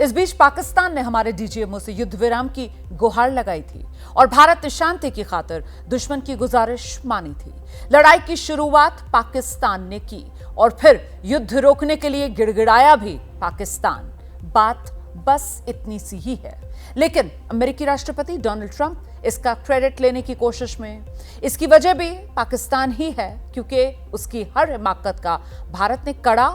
इस बीच पाकिस्तान ने हमारे डीजीएमओ से युद्ध विराम की गुहार लगाई थी और भारत ने शांति की खातिर दुश्मन की गुजारिश मानी थी। लड़ाई की शुरुआत पाकिस्तान ने की और फिर युद्ध रोकने के लिए गिड़गिड़ाया भी पाकिस्तान। बात बस इतनी सी ही है, लेकिन अमेरिकी राष्ट्रपति डोनाल्ड ट्रंप इसका क्रेडिट लेने की कोशिश में। इसकी वजह भी पाकिस्तान ही है, क्योंकि उसकी हर हिमाकत का भारत ने कड़ा,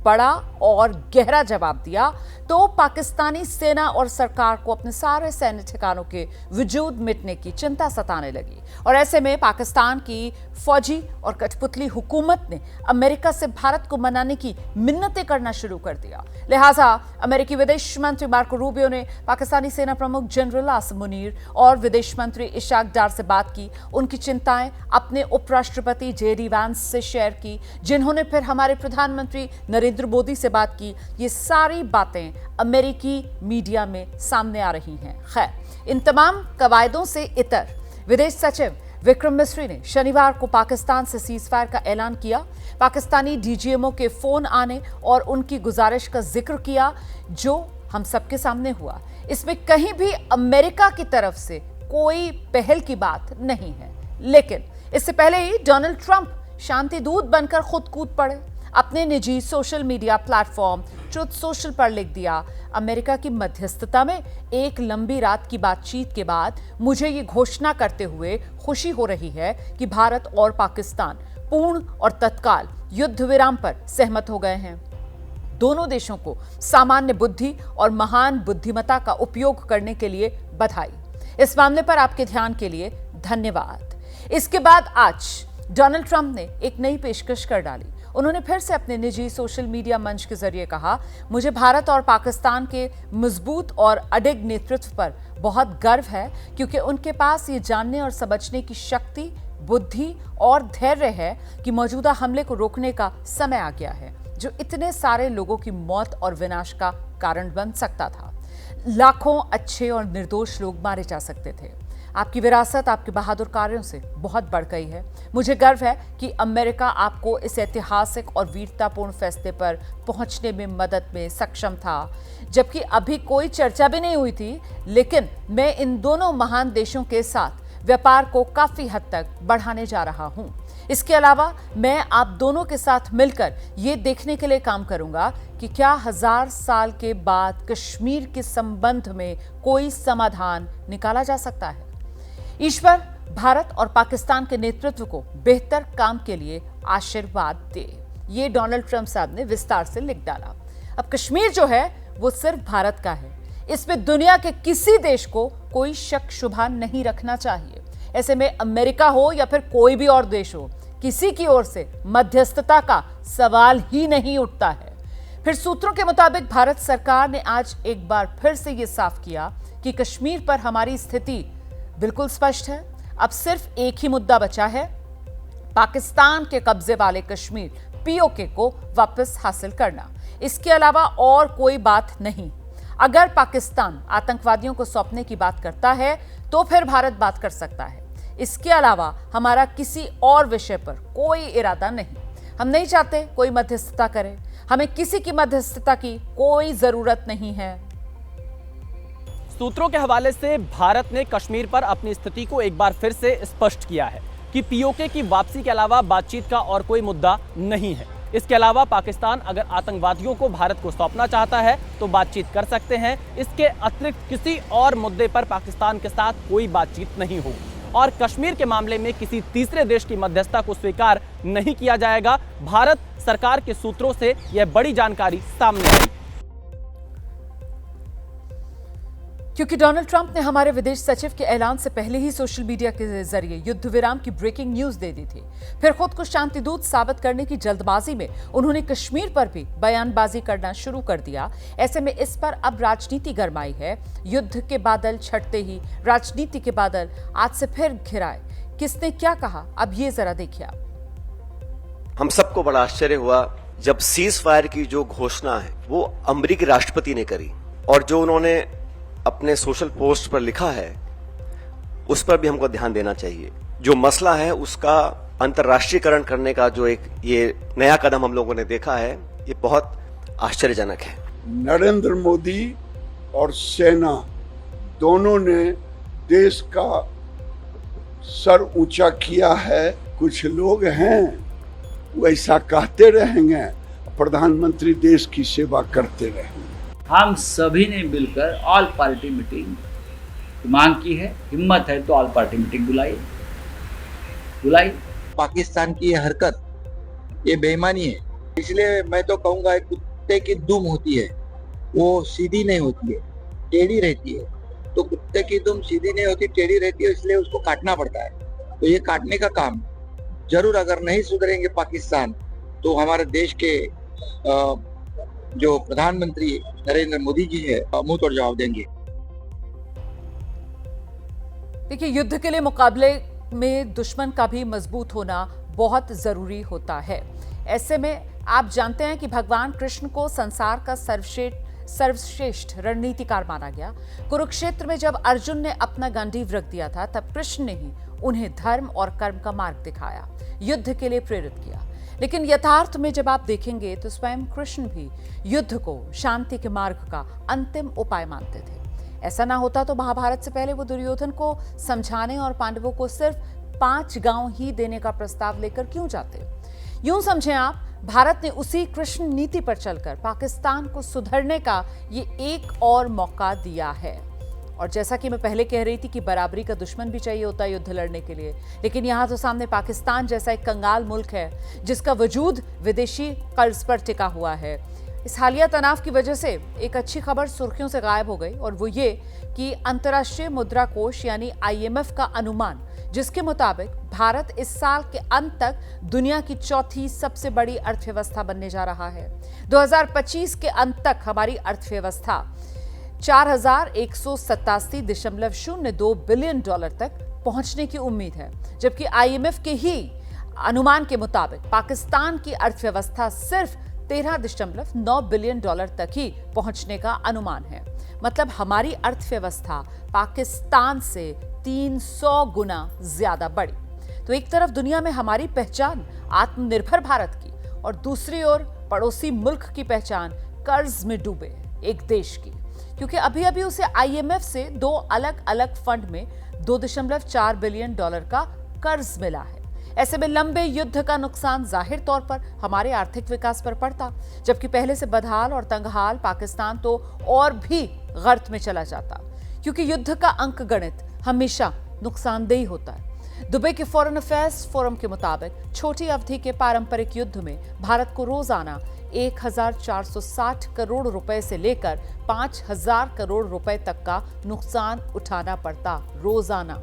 बड़ा और गहरा जवाब दिया तो पाकिस्तानी सेना और सरकार को अपने सारे सैन्य ठिकानों के वजूद मिटने की चिंता सताने लगी। और ऐसे में पाकिस्तान की फौजी और कठपुतली हुकूमत ने अमेरिका से भारत को मनाने की मिन्नतें करना शुरू कर दिया। लिहाजा अमेरिकी विदेश मंत्री मार्को रूबियो ने पाकिस्तानी सेना प्रमुख जनरल आसिम मुनीर और विदेश मंत्री इशाक डार से बात की। उनकी चिंताएं अपने उपराष्ट्रपति जेडी वांस से शेयर की, जिन्होंने फिर हमारे प्रधानमंत्री नरेंद्र मोदी से बात की। ये सारी बातें अमेरिकी मीडिया में सामने आ रही हैं। खैर, इन तमाम कवायदों से इतर विदेश सचिव विक्रम मिस्री ने शनिवार को पाकिस्तान से सीजफायर का ऐलान किया। पाकिस्तानी डीजीएमओ के फोन आने और उनकी गुजारिश का जिक्र किया, जो हम सबके सामने हुआ। इसमें कहीं भी अमेरिका की तरफ से कोई पहल की बात नहीं है, लेकिन इससे पहले ही डोनाल्ड ट्रंप शांति दूत बनकर खुद कूद पड़े। अपने निजी social media platform truth social पर लिख दिया, अमेरिका की मध्यस्थता में एक लंबी रात की बातचीत के बाद मुझे ये घोषणा करते हुए खुशी हो रही है कि भारत और पाकिस्तान पूर्ण और तत्काल युद्ध विराम पर सहमत हो गए हैं। दोनों देशों को सामान्य बुद्धि और महान बुद्धिमत्ता का उपयोग करने के लिए बधाई। इस मामले पर आपके ध्यान के लिए धन्यवाद। इसके बाद आज डोनाल्ड ट्रंप ने एक नई पेशकश कर डाली। उन्होंने फिर से अपने निजी सोशल मीडिया मंच के जरिए कहा, मुझे भारत और पाकिस्तान के मजबूत और अडिग नेतृत्व पर बहुत गर्व है, क्योंकि उनके पास ये जानने और समझने की शक्ति, बुद्धि और धैर्य है कि मौजूदा हमले को रोकने का समय आ गया है, जो इतने सारे लोगों की मौत और विनाश का कारण बन सकता था। लाखों अच्छे और निर्दोष लोग मारे जा सकते थे। आपकी विरासत आपके बहादुर कार्यों से बहुत बढ़ गई है। मुझे गर्व है कि अमेरिका आपको इस ऐतिहासिक और वीरतापूर्ण फैसले पर पहुंचने में मदद में सक्षम था, जबकि अभी कोई चर्चा भी नहीं हुई थी। लेकिन मैं इन दोनों महान देशों के साथ व्यापार को काफी हद तक बढ़ाने जा रहा हूं। इसके अलावा मैं आप दोनों के साथ मिलकर ये देखने के लिए काम करूंगा कि क्या 1000 साल के बाद कश्मीर के संबंध में कोई समाधान निकाला जा सकता है। ईश्वर भारत और पाकिस्तान के नेतृत्व को बेहतर काम के लिए आशीर्वाद दे। ये डोनाल्ड ट्रंप साहब ने विस्तार से लिख डाला। अब कश्मीर जो है वो सिर्फ भारत का है, इसमें दुनिया के किसी देश को कोई शक शुबा नहीं रखना चाहिए। ऐसे में अमेरिका हो या फिर कोई भी और देश हो, किसी की ओर से मध्यस्थता का सवाल ही नहीं उठता है। फिर सूत्रों के मुताबिक भारत सरकार ने आज एक बार फिर से ये साफ किया कि कश्मीर पर हमारी स्थिति बिल्कुल स्पष्ट है। अब सिर्फ एक ही मुद्दा बचा है, पाकिस्तान के कब्जे वाले कश्मीर पीओके को वापस हासिल करना। इसके अलावा और कोई बात नहीं। अगर पाकिस्तान आतंकवादियों को सौंपने की बात करता है तो फिर भारत बात कर सकता है। इसके अलावा हमारा किसी और विषय पर कोई इरादा नहीं। हम नहीं चाहते कोई मध्यस्थता करे। हमें किसी की मध्यस्थता की कोई जरूरत नहीं है। सूत्रों के हवाले से भारत ने कश्मीर पर अपनी स्थिति को एक बार फिर से स्पष्ट किया है कि पीओके की वापसी के अलावा बातचीत का और कोई मुद्दा नहीं है। इसके अलावा पाकिस्तान अगर आतंकवादियों को भारत को सौंपना चाहता है तो बातचीत कर सकते हैं। इसके अतिरिक्त किसी और मुद्दे पर पाकिस्तान के साथ कोई बातचीत नहीं होगी और कश्मीर के मामले में किसी तीसरे देश की मध्यस्थता को स्वीकार नहीं किया जाएगा। भारत सरकार के सूत्रों से यह बड़ी जानकारी सामने आई। क्योंकि डोनाल्ड ट्रंप ने हमारे विदेश सचिव के ऐलान से पहले ही सोशल मीडिया के जरिए युद्ध विराम की ब्रेकिंग न्यूज दे दी थी। फिर खुद को शांति दूत साबित करने की जल्दबाजी में उन्होंने कश्मीर पर भी बयानबाजी करना शुरू कर दिया। ऐसे में इस पर अब राजनीति गरमाई है। युद्ध के बादल छटते ही राजनीति के बादल आज से फिर घिराए। किसने क्या कहा, अब ये जरा देखिए आप। हम सबको बड़ा आश्चर्य हुआ जब सीज फायर की जो घोषणा है वो अमेरिकी राष्ट्रपति ने करी, और जो उन्होंने अपने सोशल पोस्ट पर लिखा है उस पर भी हमको ध्यान देना चाहिए। जो मसला है उसका अंतर्राष्ट्रीयकरण करने का जो एक ये नया कदम हम लोगों ने देखा है, ये बहुत आश्चर्यजनक है। नरेंद्र मोदी और सेना दोनों ने देश का सर ऊंचा किया है। कुछ लोग हैं वो ऐसा कहते रहेंगे, प्रधानमंत्री देश की सेवा करते रहेंगे। हम सभी ने मिलकर ऑल पार्टी मीटिंग मांग की है। हिम्मत है तो ऑल पार्टी मीटिंग बुलाई। पाकिस्तान की ये हरकत, ये बेईमानी है। इसलिए मैं तो कहूँगा कुत्ते की दुम होती है, वो सीधी नहीं होती है, टेढ़ी रहती है। तो कुत्ते की दुम सीधी नहीं होती, टेढ़ी रहती है, इसलिए उसको काटना पड़ता है। तो ये काटने का काम जरूर, अगर नहीं सुधरेंगे पाकिस्तान तो हमारे देश के जो प्रधानमंत्री नरेंद्र मोदी जी है मुंह तोड़ जवाब देंगे। देखिए, युद्ध के लिए मुकाबले में दुश्मन का भी मजबूत होना बहुत जरूरी होता है। ऐसे में आप जानते हैं कि भगवान कृष्ण को संसार का सर्वश्रेष्ठ रणनीतिकार माना गया। कुरुक्षेत्र में जब अर्जुन ने अपना गांडीव रख दिया था, तब कृष्ण ने ही उन्हें धर्म और कर्म का मार्ग दिखाया, युद्ध के लिए प्रेरित किया। लेकिन यथार्थ में जब आप देखेंगे तो स्वयं कृष्ण भी युद्ध को शांति के मार्ग का अंतिम उपाय मानते थे। ऐसा ना होता तो महाभारत से पहले वो दुर्योधन को समझाने और पांडवों को सिर्फ 5 गांव ही देने का प्रस्ताव लेकर क्यों जाते। यूं समझें आप, भारत ने उसी कृष्ण नीति पर चलकर पाकिस्तान को सुधरने का ये एक और मौका दिया है। और जैसा कि मैं पहले कह रही थी कि बराबरी का दुश्मन भी चाहिए होता है युद्ध लड़ने के लिए, लेकिन यहाँ तो सामने पाकिस्तान जैसा एक कंगाल मुल्क है जिसका वजूद विदेशी कर्ज पर टिका हुआ है। इस हालिया तनाव की वजह से एक अच्छी खबर सुर्खियों से गायब हो गई, और वो ये कि अंतर्राष्ट्रीय मुद्रा कोष यानी IMF का अनुमान, जिसके मुताबिक भारत इस साल के अंत तक दुनिया की चौथी सबसे बड़ी अर्थव्यवस्था बनने जा रहा है। 2025 के अंत तक हमारी अर्थव्यवस्था $4,187.02 बिलियन तक पहुंचने की उम्मीद है, जबकि IMF के ही अनुमान के मुताबिक पाकिस्तान की अर्थव्यवस्था सिर्फ $13.9 बिलियन तक ही पहुंचने का अनुमान है। मतलब हमारी अर्थव्यवस्था पाकिस्तान से 300 गुना ज्यादा बड़ी। तो एक तरफ दुनिया में हमारी पहचान आत्मनिर्भर भारत की, और दूसरी ओर पड़ोसी मुल्क की पहचान कर्ज में डूबे एक देश की, क्योंकि अभी अभी उसे IMF से 2 अलग अलग फंड में $2.4 बिलियन का कर्ज मिला है। ऐसे में लंबे युद्ध का नुकसान जाहिर तौर पर हमारे आर्थिक विकास पर पड़ता, जबकि पहले से बदहाल और तंगहाल पाकिस्तान तो और भी गर्त में चला जाता, क्योंकि युद्ध का अंक गणित हमेशा नुकसानदेह होता है। दुबई के फॉरेन अफेयर्स फोरम के मुताबिक छोटी अवधि के पारंपरिक युद्ध में भारत को रोजाना 1,460 करोड़ रुपए से लेकर 5,000 करोड़ रुपए तक का नुकसान उठाना पड़ता रोजाना,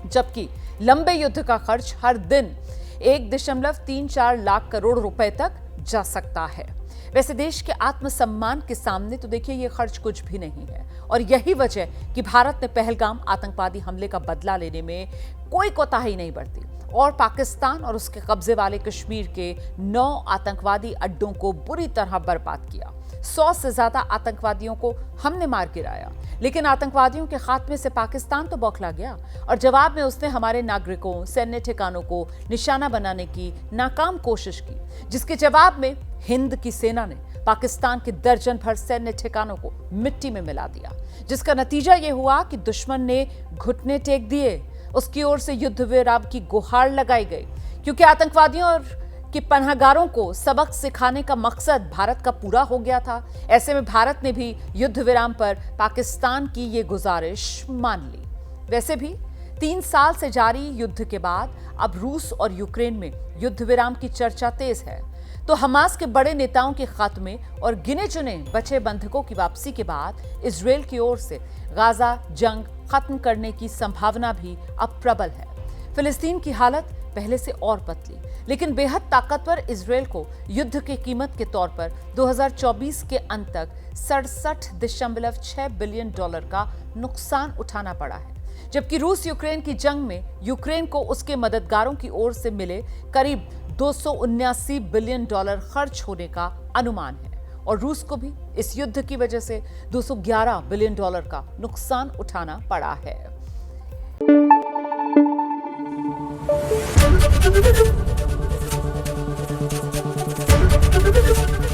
जबकि लंबे युद्ध का खर्च हर दिन 1.34 लाख करोड़ रुपए तक जा सकता है। वैसे देश के आत्मसम्मान के सामने तो देखिए ये खर्च कुछ भी नहीं है, और यही वजह कि भारत ने पहलगाम आतंकवादी हमले का बदला लेने में कोई कोताही नहीं बरती और पाकिस्तान और उसके कब्जे वाले कश्मीर के 9 आतंकवादी अड्डों को बुरी तरह बर्बाद किया। 100 से ज्यादा आतंकवादियों को हमने मार गिराया, लेकिन आतंकवादियों के खात्मे से पाकिस्तान तो बौखला गया और जवाब में उसने हमारे नागरिकों, सैन्य ठिकानों को निशाना बनाने की नाकाम कोशिश की, जिसके जवाब में हिंद की सेना ने पाकिस्तान के दर्जन भर सैन्य ठिकानों को मिट्टी में मिला दिया, जिसका नतीजा यह हुआ कि दुश्मन ने घुटने टेक दिए। उसकी ओर से युद्ध विराम की गुहार लगाई गई, क्योंकि आतंकवादियों और कि पनाहगारों को सबक सिखाने का मकसद भारत का पूरा हो गया था। ऐसे में भारत ने भी युद्ध विराम पर पाकिस्तान की ये गुजारिश मान ली। वैसे भी 3 साल से जारी युद्ध के बाद अब रूस और यूक्रेन में युद्ध विराम की चर्चा तेज है, तो हमास के बड़े नेताओं के खात्मे और गिने चुने बचे बंधकों की वापसी के बाद इजरायल की ओर से गाजा जंग खत्म करने की संभावना भी अब प्रबल है। फिलिस्तीन की हालत पहले से और पतली, लेकिन बेहद ताकतवर इजरायल को युद्ध की कीमत के तौर पर 2024 के अंत तक $67.6 बिलियन का नुकसान उठाना पड़ा है, जबकि रूस यूक्रेन की जंग में यूक्रेन को उसके मददगारों की ओर से मिले करीब $279 बिलियन खर्च होने का अनुमान है, और रूस को भी इस युद्ध की वजह से $211 बिलियन का नुकसान उठाना पड़ा है।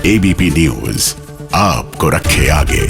ABP न्यूज आपको रखे आगे।